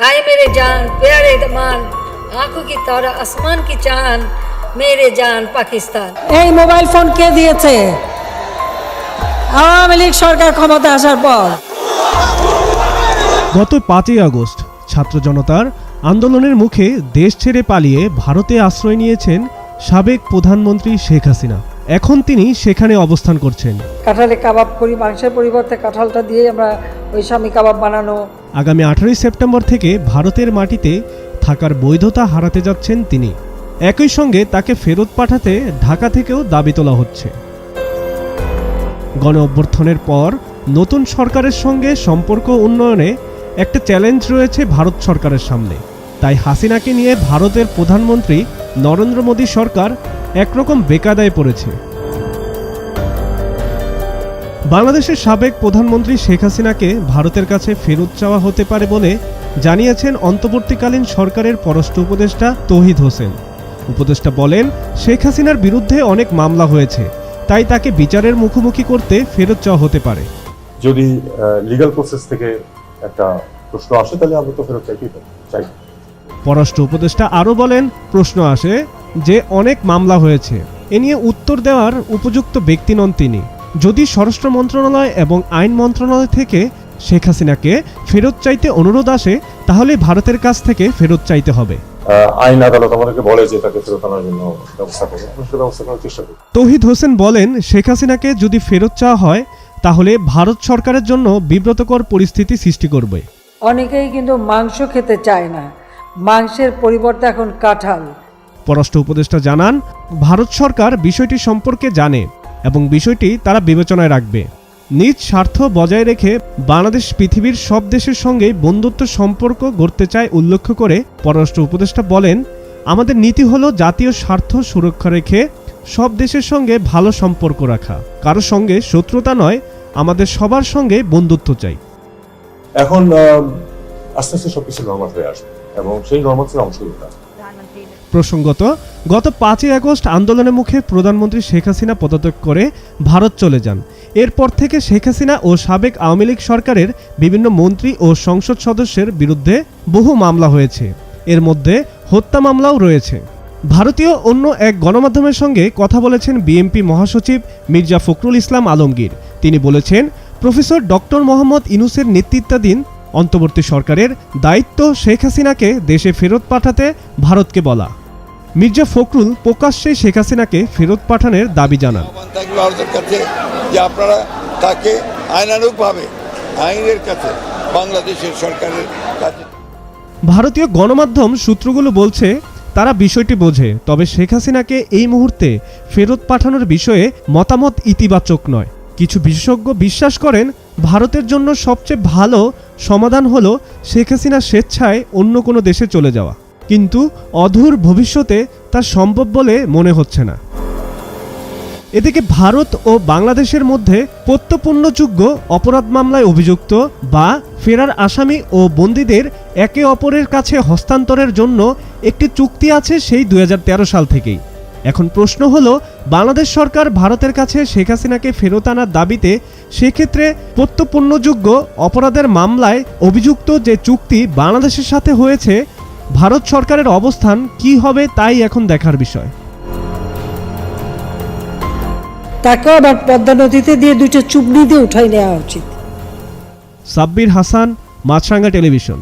आए मेरे जान प्यारे दमान आंखों की तारा आसमान की चांद मेरे जान पाकिस्तान। এই মোবাইল ফোন কে দিয়েছে? আওয়ামী লীগ সরকার ক্ষমতা আসার পর। গত 5ই আগস্ট ছাত্র জনতার আন্দোলনের মুখে দেশ ছেড়ে পালিয়ে ভারতে আশ্রয় নিয়েছেন সাবেক প্রধানমন্ত্রী শেখ হাসিনা। এখন তিনি সেখানে অবস্থান করছেন। কাঁঠালে কাবাব করি, মাংসের পরিবর্তে কাঁঠালটা দিয়ে আমরা ওই স্বামী কাবাব বানানো। আগামী 18ই সেপ্টেম্বর থেকে ভারতের মাটিতে থাকার বৈধতা হারাতে যাচ্ছেন তিনি। একই সঙ্গে তাকে ফেরত পাঠাতে ঢাকা থেকেও দাবি তোলা হচ্ছে। গণ অভ্যুত্থানের পর নতুন সরকারের সঙ্গে সম্পর্ক উন্নয়নে একটা চ্যালেঞ্জ রয়েছে ভারত সরকারের সামনে। তাই হাসিনাকে নিয়ে ভারতের প্রধানমন্ত্রী নরেন্দ্র মোদী সরকার একরকম বেকায়দায় পড়েছে। বাংলাদেশের সাবেক প্রধানমন্ত্রী শেখ হাসিনাকে ভারতের কাছে ফেরত চাওয়া হতে পারে বলে জানিয়েছেন অন্তর্বর্তীকালীন সরকারের পররাষ্ট্র উপদেষ্টা তৌহিদ হোসেন। উপদেষ্টা বলেন, শেখ হাসিনার বিরুদ্ধে অনেক মামলা হয়েছে, তাই তাকে বিচারের মুখোমুখি করতে ফেরত চাওয়া হতে পারে। যদি লিগ্যাল প্রসেস থেকে একটা প্রশ্ন আসে তাহলে আমরা তো ফেরত চাই। পররাষ্ট্র উপদেষ্টা আরও বলেন, প্রশ্ন আসে যে অনেক মামলা হয়েছে, এ নিয়ে উত্তর দেওয়ার উপযুক্ত ব্যক্তি নন তিনি। যদি স্বরাষ্ট্র মন্ত্রণালয় এবং আইন মন্ত্রণালয় থেকে শেখ হাসিনাকে ফেরত চাইতে অনুরোধ আসে, তাহলে ভারতের কাছ থেকে ফেরত চাইতে হবে। আইন আদালত আমাদেরকে বলে যে তাকে ফেরত আনার জন্য ব্যবস্থা করবো, ব্যবস্থা করার চেষ্টা করব। তৌহিদ হোসেন বলেন, শেখ হাসিনাকে যদি ফেরত চাওয়া হয় তাহলে ভারত সরকারের জন্য বিব্রতকর পরিস্থিতি সৃষ্টি করবে। অনেকেই কিন্তু মাংস খেতে চায় না, মাংসের পরিবর্তে এখন কাঁঠাল। পররাষ্ট্র উপদেষ্টা জানান, ভারত সরকার বিষয়টি সম্পর্কে জানে এবং বিষয়টি তারা বিবেচনায় রাখবে। নিজ স্বার্থ বজায় রেখে বাংলাদেশ পৃথিবীর সব দেশের সঙ্গে বন্ধুত্ব সম্পর্ক গড়তে চায় উল্লেখ করে পররাষ্ট্র উপদেষ্টা বলেন, আমাদের নীতি হলো জাতীয় স্বার্থ সুরক্ষা রেখে সব দেশের সঙ্গে ভালো সম্পর্ক রাখা, কারোর সঙ্গে শত্রুতা নয়, আমাদের সবার সঙ্গে বন্ধুত্ব চাই। এখন আস্তে আস্তে সবকিছু নরমাল হয়ে আসবে এবং সেই নরমালের অংশ এটা। প্রসঙ্গত, গত 5ই আগস্ট আন্দোলনের মুখে প্রধানমন্ত্রী শেখ হাসিনা পদত্যাগ করে ভারত চলে যান। এরপর থেকে শেখ হাসিনা ও সাবেক আওয়ামী লীগ সরকারের বিভিন্ন মন্ত্রী ও সংসদ সদস্যের বিরুদ্ধে বহু মামলা হয়েছে, এর মধ্যে হত্যা মামলাও রয়েছে। ভারতীয় অন্য এক গণমাধ্যমের সঙ্গে কথা বলেছেন বিএনপি মহাসচিব মির্জা ফখরুল ইসলাম আলমগীর। তিনি বলেছেন, প্রফেসর ডক্টর মোহাম্মদ ইউনূসের নেতৃত্বাধীন অন্তর্বর্তী সরকারের দায়িত্ব শেখ হাসিনাকে দেশে ফেরত পাঠাতে ভারতকে বলা। মির্জা ফখরুল প্রকাশ্যে শেখ হাসিনাকে ফেরত পাঠানোর দাবি জানান। ভারতের কাছে যে আপনারা তাকে আইনানুগভাবে আইনের কাছে বাংলাদেশের সরকারের কাছে। ভারতীয় গণমাধ্যম সূত্রগুলো বলছে তারা বিষয়টি বোঝে, তবে শেখ হাসিনাকে এই মুহূর্তে ফেরত পাঠানোর বিষয়ে মতামত ইতিবাচক নয়। কিছু বিশেষজ্ঞ বিশ্বাস করেন ভারতের জন্য সবচেয়ে ভালো সমাধান হলো শেখ হাসিনা স্বেচ্ছায় অন্য কোনো দেশে চলে যাওয়া, কিন্তু অদূর ভবিষ্যতে তা সম্ভব বলে মনে হচ্ছে না। এদিকে ভারত ও বাংলাদেশের মধ্যে প্রত্যর্পণযোগ্য অপরাধ মামলায় অভিযুক্ত বা ফেরার আসামি ও বন্দীদের একে অপরের কাছে হস্তান্তরের জন্য একটি চুক্তি আছে সেই 2013 সাল থেকেই। এখন প্রশ্ন হলো, বাংলাদেশ সরকার ভারতের কাছে শেখ হাসিনাকে ফেরত আনার দাবিতে সেক্ষেত্রে প্রত্যর্পণযোগ্য অপরাধের মামলায় অভিযুক্ত যে চুক্তি বাংলাদেশের সাথে হয়েছে, ভারত সরকারের অবস্থান কি হবে তাই এখন দেখার বিষয়। তাকে আবার পদ্মা নদীতে দিয়ে 2টা চুবনি দিয়ে উঠাই নেওয়া উচিত। সাব্বির হাসান, মাছরাঙ্গা টেলিভিশন।